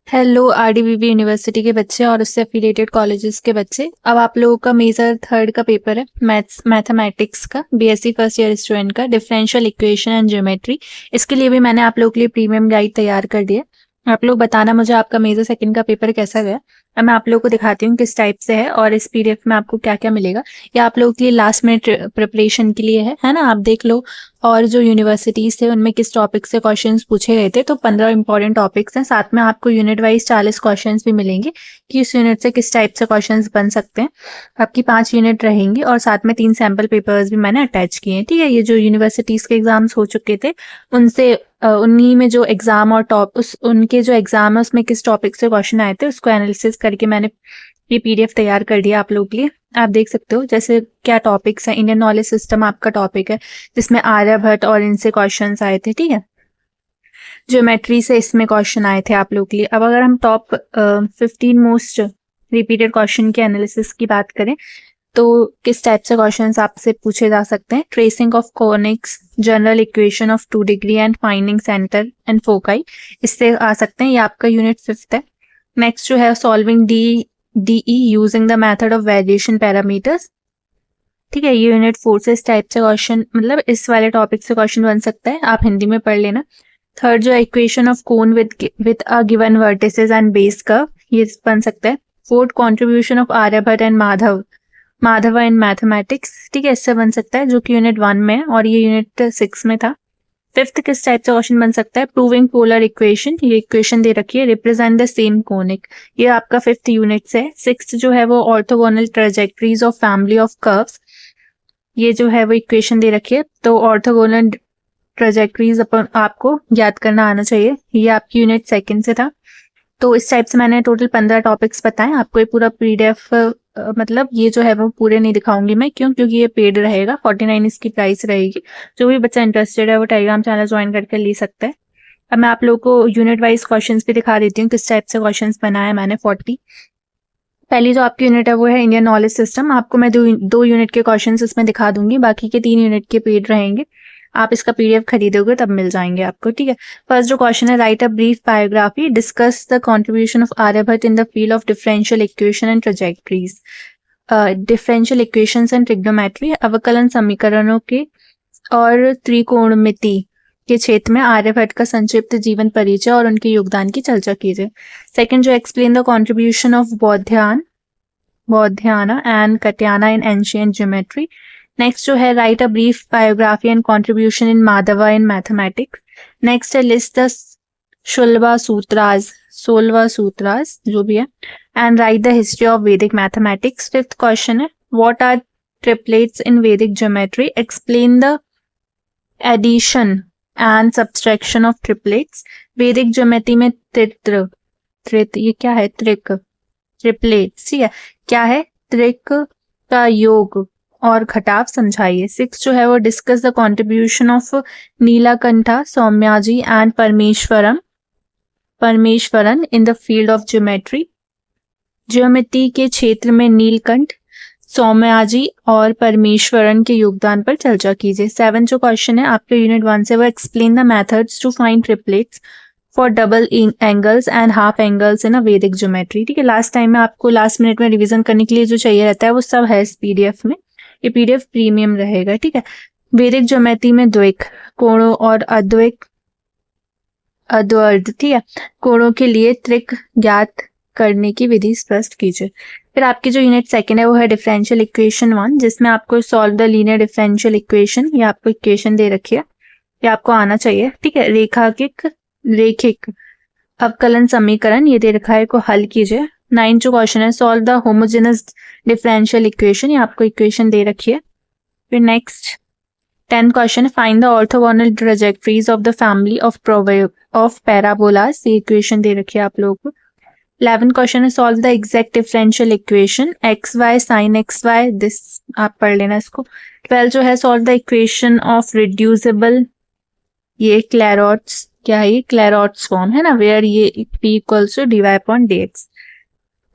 Hello आरडीवीबी university के बच्चे और उससे एफिलिएटेड कॉलेजेस के बच्चे। अब आप लोगों का मेजर थर्ड का पेपर है मैथमेटिक्स का, बीएससी फर्स्ट ईयर स्टूडेंट का, डिफरेंशियल इक्वेशन एंड ज्योमेट्री। इसके लिए भी मैंने आप लोगों के लिए प्रीमियम गाइड तैयार कर दिया। आप लोग बताना मुझे आपका मेजर सेकंड का पेपर कैसा गया। अब मैं आप लोगों को दिखाती हूँ किस टाइप से है और इस पीडीएफ में आपको क्या क्या मिलेगा। या आप लोगों के लिए लास्ट मिनट प्रिपरेशन के लिए है ना, आप देख लो। और जो यूनिवर्सिटीज थे उनमें किस टॉपिक से क्वेश्चंस पूछे गए थे, तो 15 इंपॉर्टेंट टॉपिक्स हैं। साथ में आपको यूनिट वाइज 40 क्वेश्चंस भी मिलेंगे कि इस यूनिट से किस टाइप से क्वेश्चंस बन सकते हैं। आपकी 5 यूनिट रहेंगी और साथ में 3 सैम्पल पेपर्स भी मैंने अटैच किए हैं। ठीक है, ये जो यूनिवर्सिटीज के एग्जाम्स हो चुके थे उनसे उन्हीं में जो एग्जाम और उनके जो एग्जाम है उसमें किस टॉपिक से क्वेश्चन आए थे उसको एनालिसिस करके मैंने ये पीडीएफ तैयार कर दिया आप लोगों के लिए। आप देख सकते हो जैसे क्या टॉपिक्स हैं। इंडियन नॉलेज सिस्टम आपका टॉपिक है जिसमें आर्यभट्ट और इनसे क्वेश्चंस आए थे। ठीक है, ज्योमेट्री से इसमें क्वेश्चन आए थे आप लोगों के लिए। अब अगर हम टॉप 15 मोस्ट रिपीटेड क्वेश्चन के एनालिसिस की बात करें तो किस टाइप से क्वेश्चंस आपसे पूछे जा सकते हैं। Tracing of conics, general equation of 2 degree and finding centre and foci, इससे आ सकते हैं। ये आपका यूनिट 5th है। नेक्स्ट जो है solving DE using the method of variation parameters. ठीक है, ये यूनिट 4 से इस टाइप से क्वेश्चन, मतलब इस वाले टॉपिक से क्वेश्चन बन सकता है, आप हिंदी में पढ़ लेना। थर्ड जो है equation of cone with a given vertices and base curve, ये बन सकता है। Fourth contribution of Aryabhata and Madhava in mathematics. ठीक है, इससे बन सकता है, जो कि यूनिट 1 में है और ये यूनिट 6 में था। फिफ्थ किस टाइप से क्वेश्चन बन सकता है, प्रूविंग पोलर इक्वेशन, ये इक्वेशन दे रखी है, रिप्रेजेंट द सेम कोनिक, ये आपका 5th यूनिट से है। सिक्स्थ जो है वो orthogonal trajectories of family of curves, ये जो है वो इक्वेशन दे रखी है। तो ऑर्थोगोनल ट्रेजेक्टरीज अपन आपको याद करना आना चाहिए, ये आपकी यूनिट 2 से था। तो इस टाइप से मैंने टोटल 15 टॉपिक्स बताएं आपको। ये पूरा पीडीएफ मतलब ये जो है वो पूरे नहीं दिखाऊंगी मैं, क्योंकि ये पेड रहेगा, 49 इसकी प्राइस रहेगी। जो भी बच्चा इंटरेस्टेड है वो टेलीग्राम चैनल ज्वाइन करके ले सकता है। अब मैं आप लोगों को यूनिट वाइज क्वेश्चंस भी दिखा देती हूँ किस टाइप से क्वेश्चंस बनाए मैंने 40। पहली जो आपकी यूनिट है वो है इंडियन नॉलेज सिस्टम। आपको मैं दो यूनिट के क्वेश्चंस इसमें दिखा दूंगी, बाकी के 3 यूनिट के पेड रहेंगे। आप इसका पीडीएफ खरीदोगे तब मिल जाएंगे आपको। ठीक है, फर्स्ट जो क्वेश्चन है, write a brief biography, discuss the contribution of Aryabhata in the field of differential equation and trajectories. Differential equations and trigonometry, अवकलन समीकरणों के और त्रिकोणमिति के क्षेत्र में आर्यभट्ट का संक्षिप्त जीवन परिचय और उनके योगदान की चर्चा कीजिए। सेकंड जो explain the contribution of Baudhayana and Katyayana in ancient geometry. Next जो है write a brief biography and contribution in Madhava in mathematics. Next है लिस्ट द सोलवा सूत्रास जो भी है, and write the history of Vedic mathematics. Fifth question है what are triplets in Vedic geometry, explain the addition and subtraction of triplets. Vedic geometry में ये क्या है, triplets, ठीक है, क्या है, त्रिक का योग और घटाव समझाइए। 6 जो है वो discuss the contribution of Nilakantha, Somayaji and Parameswaran in the field of geometry. Geometry के क्षेत्र में नीलकंठ, सौम्याजी और परमेश्वरन के योगदान पर चर्चा कीजिए। 7 जो क्वेश्चन है आपके यूनिट 1 से, वो explain the methods to find triplets for double angles and half angles in a Vedic geometry. ठीक है, लास्ट टाइम में आपको लास्ट मिनट में रिवीजन करने के लिए जो चाहिए रहता है वो सब है इस पीडीएफ में। ये पीडीएफ प्रीमियम रहेगा। ठीक है, वैदिक ज्योमेट्री में द्विक कोणों और अद्वर्ध, ठीक है, कोणों के लिए त्रिक ज्ञात करने की विधि स्पष्ट कीजिए। फिर आपकी जो यूनिट 2 है वो है डिफरेंशियल इक्वेशन 1, जिसमें आपको solve the linear differential equation, ये आपको इक्वेशन दे रखी है, ये आपको आना चाहिए। ठीक है, रेखिक अवकलन समीकरण ये दे रखा है, को हल कीजिए। 9 जो क्वेश्चन है solve the homogeneous differential equation, ये आपको इक्वेशन दे रखी है। फिर नेक्स्ट 10 क्वेश्चन है find the orthogonal trajectories of the family of parabolas, ये इक्वेशन दे रखी है आप लोगों को। 11 क्वेश्चन है solve the exact differential equation x y sine x y, this आप पढ़ लेना इसको। 12 जो है solve the equation of reducible, ये क्लैरॉट्स, क्या है, ये क्लैरॉट्स फॉर्म है ना, वेयर ये p equals to dy upon dx।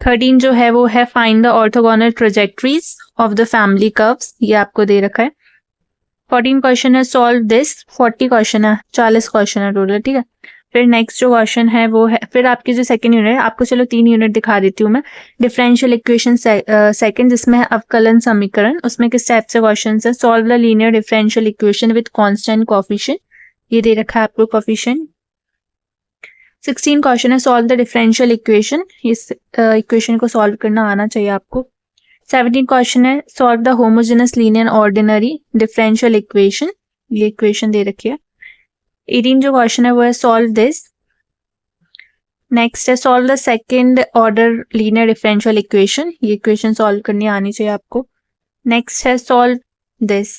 13 जो है वो है find the orthogonal trajectories of the family curves, ये आपको दे रखा है। 14 क्वेश्चन है सॉल्व दिस। 40 क्वेश्चन है, 40 क्वेश्चन है टोटल। ठीक है, फिर नेक्स्ट जो क्वेश्चन है वो है, फिर आपकी जो सेकंड यूनिट है, आपको चलो 3 यूनिट दिखा देती हूँ मैं। डिफरेंशियल इक्वेशन सेकंड, जिसमें है अवकलन समीकरण, उसमें किस टाइप से क्वेश्चन है? Solve the linear differential equation with constant coefficient, ये दे रखा है आपको कोएफिशिएंट। 16 क्वेश्चन है सॉल्व द डिफरेंशियल इक्वेशन, इस इक्वेशन को सॉल्व करना आना चाहिए आपको। 17 क्वेश्चन है solve the homogeneous linear ordinary differential equation, ये इक्वेशन दे रखी है। 18 जो क्वेश्चन है वो है सॉल्व दिस। नेक्स्ट है solve the second order linear differential equation, ये इक्वेशन सॉल्व करनी आनी चाहिए आपको। नेक्स्ट है सॉल्व दिस,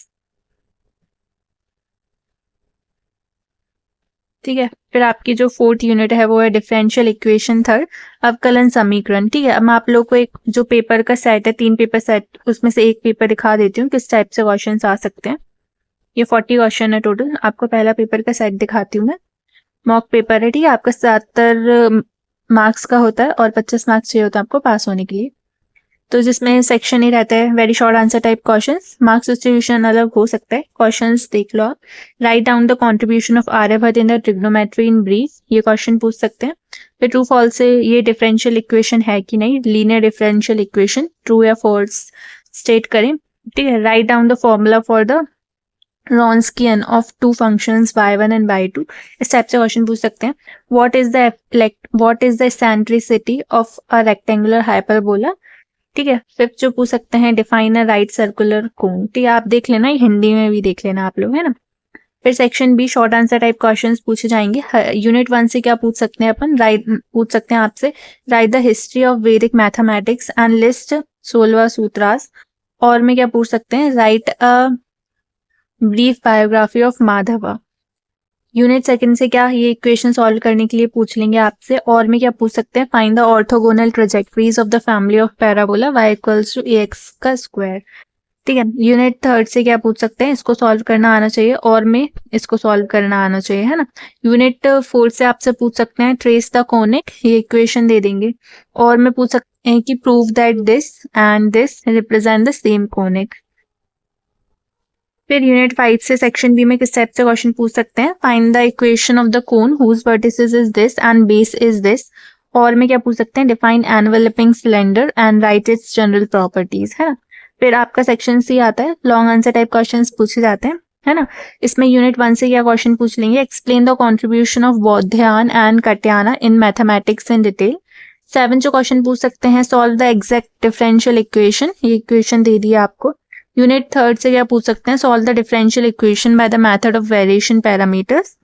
ठीक है। फिर आपकी जो 4th यूनिट है वो है डिफरेंशियल इक्वेशन थर्ड, अवकलन समीकरण, ठीक है। अब मैं आप लोग को एक जो पेपर का सेट है, 3 पेपर सेट, उसमें से एक पेपर दिखा देती हूँ किस टाइप से क्वेश्चन आ सकते हैं। ये 40 क्वेश्चन है टोटल, आपको पहला पेपर का सेट दिखाती हूँ मैं। मॉक पेपर है, ठीक है, आपका 77 मार्क्स का होता है और 25 मार्क्स चाहिए होता है आपको पास होने के लिए। तो जिसमें सेक्शन ही रहता है very short answer type questions, marks distribution अलग हो सकता है। क्वेश्चंस देख लो आप। Write down the contribution of Aryabhata in the trigonometry in brief, ये क्वेश्चन पूछ सकते हैं। फिर ट्रू फॉल्स से ये डिफरेंशियल इक्वेशन है कि नहीं, लीनियर डिफरेंशियल इक्वेशन, ट्रू या फॉल्स स्टेट करें, ठीक है। Right down the formula for the Wronskian of two functions y1 and y2, इस टाइप से क्वेश्चन पूछ सकते हैं। what is the eccentricity of a rectangular hyperbola, ठीक है। फिफ्थ जो पूछ सकते हैं define a right circular cone, ठीक है, आप देख लेना, हिंदी में भी देख लेना आप लोग, है ना। फिर section B short answer type questions पूछे जाएंगे। यूनिट 1 से क्या पूछ सकते हैं अपन, पूछ सकते हैं आपसे right the history of Vedic mathematics and list 16 सूत्रास, और में क्या पूछ सकते हैं right a brief biography of Madhava. Unit second से क्या ये इक्वेशन सॉल्व करने के लिए पूछ लेंगे आपसे, और में क्या पूछ सकते हैं find the orthogonal trajectories of the family of parabola y equals to ax का स्क्वायर, ठीक है। यूनिट थर्ड से क्या पूछ सकते हैं, इसको सॉल्व करना आना चाहिए, और में इसको सॉल्व करना आना चाहिए, है ना। यूनिट 4 से आपसे पूछ सकते हैं ट्रेस द कोनिक, ये इक्वेशन दे देंगे, और में पूछ सकते हैं कि prove that this and this represent the same conic. फिर यूनिट 5 से सेक्शन बी में किस टाइप से क्वेश्चन पूछ सकते हैं, find the equation of the cone whose vertices is this and base is this, और में क्या पूछ सकते हैं define enveloping cylinder and write its general properties, है ना। फिर आपका सेक्शन सी आता है, लॉन्ग आंसर टाइप क्वेश्चंस पूछे जाते हैं, है ना। इसमें यूनिट 1 से क्या क्वेश्चन पूछ लेंगे, explain the contribution of Baudhayana and Katyayana in mathematics in detail. 7 जो क्वेश्चन पूछ सकते हैं solve the exact differential equation, ये इक्वेशन दे दिया आपको। यूनिट 3 से क्या पूछ सकते हैं solve the differential equation by the method of variation parameters.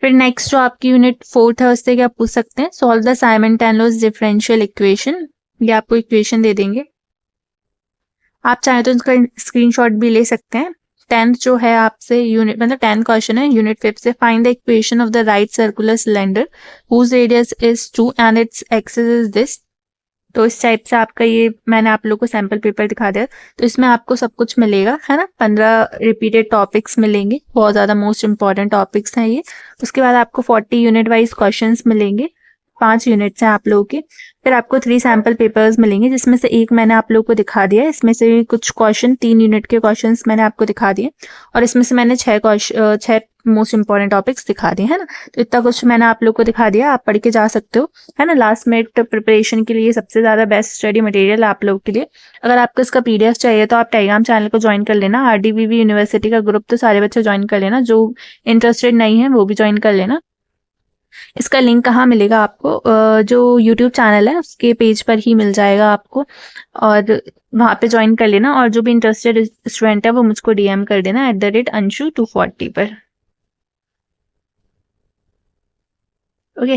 फिर नेक्स्ट जो आपकी यूनिट 4 से क्या पूछ सकते हैं solve the simultaneous differential equation, ये आपको इक्वेशन दे देंगे, आप चाहे तो इसका स्क्रीनशॉट भी ले सकते हैं। 10th जो है आपसे यूनिट मतलब 10 क्वेश्चन है यूनिट 5 से, find the equation of the right circular cylinder whose radius is 2 and its axis is this. तो इस टाइप से आपका ये मैंने आप लोगों को सैंपल पेपर दिखा दिया, तो इसमें आपको सब कुछ मिलेगा, है ना। 15 रिपीटेड टॉपिक्स मिलेंगे, बहुत ज़्यादा मोस्ट इंपॉर्टेंट टॉपिक्स हैं ये। उसके बाद आपको 40 यूनिट वाइज क्वेश्चंस मिलेंगे, 5 यूनिट्स हैं आप लोगों के। फिर आपको 3 सैंपल पेपर्स मिलेंगे, जिसमें से एक मैंने आप लोगों को दिखा दिया है, इसमें से कुछ क्वेश्चन 3 यूनिट के क्वेश्चंस मैंने आपको दिखा दिए, और इसमें से मैंने 6 मोस्ट इंपॉर्टेंट टॉपिक्स दिखा दिए, है ना। तो इतना कुछ मैंने आप लोग को दिखा दिया, आप पढ़ के जा सकते हो, है ना। लास्ट मिनट प्रिपरेशन के लिए सबसे ज़्यादा बेस्ट स्टडी मटेरियल आप लोग के लिए। अगर आपको इसका PDF चाहिए तो आप टेलीग्राम चैनल को ज्वाइन कर लेना, RDVV यूनिवर्सिटी का ग्रुप तो सारे बच्चे ज्वाइन कर लेना, जो इंटरेस्टेड नहीं है वो भी ज्वाइन कर लेना। इसका लिंक कहाँ मिलेगा आपको, जो यूट्यूब चैनल है उसके पेज पर ही मिल जाएगा आपको, और वहाँ पे ज्वाइन कर लेना। और जो भी इंटरेस्टेड स्टूडेंट है वो मुझको DM कर देना @anshu240 पर, ओके।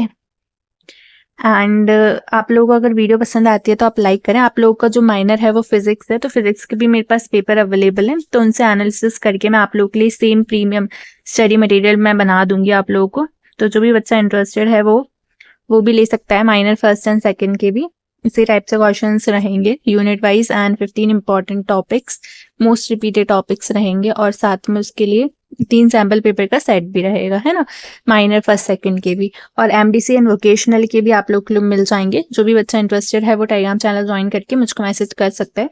एंड आप लोगों को अगर वीडियो पसंद आती है तो आप लाइक करें। आप लोगों का जो माइनर है वो फिजिक्स है, तो फिजिक्स के भी मेरे पास पेपर अवेलेबल है, तो उनसे एनालिसिस करके मैं आप लोगों के लिए सेम प्रीमियम स्टडी मटेरियल मैं बना दूंगी आप लोगों को। तो जो भी बच्चा इंटरेस्टेड है वो भी ले सकता है, माइनर फर्स्ट एंड सेकंड के भी इसी टाइप से क्वेश्चंस रहेंगे unit wise, and 15 important topics most repeated topics रहेंगे, और साथ में उसके लिए 3 सैम्पल पेपर का सेट भी रहेगा, है ना, माइनर फर्स्ट सेकंड के भी, और MDC एंड वोकेशनल के भी आप लोग को मिल जाएंगे। जो भी बच्चा इंटरेस्टेड है वो टेलीग्राम चैनल ज्वाइन करके मुझको मैसेज कर सकता है,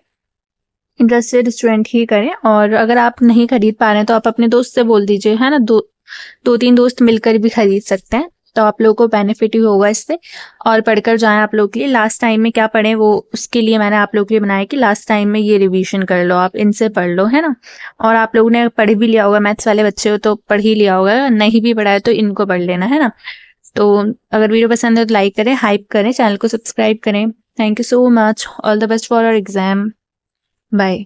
इंटरेस्टेड स्टूडेंट ही करें। और अगर आप नहीं खरीद पा रहे हैं तो आप अपने दोस्त से बोल दीजिए, है ना, 2-3 दोस्त मिलकर भी खरीद सकते हैं, तो आप लोगों को बेनिफिट ही होगा इससे, और पढ़कर जाएं आप लोग के लिए। लास्ट टाइम में क्या पढ़े वो उसके लिए मैंने आप लोगों के लिए बनाया कि लास्ट टाइम में ये रिवीजन कर लो, आप इनसे पढ़ लो, है ना। और आप लोगों ने पढ़ भी लिया होगा, मैथ्स वाले बच्चे हो तो पढ़ ही लिया होगा, नहीं भी पढ़ा है तो इनको पढ़ लेना, है ना। तो अगर वीडियो पसंद है तो लाइक करें, हाइप करें, चैनल को सब्सक्राइब करें। Thank you so much, all the best for our exam, bye.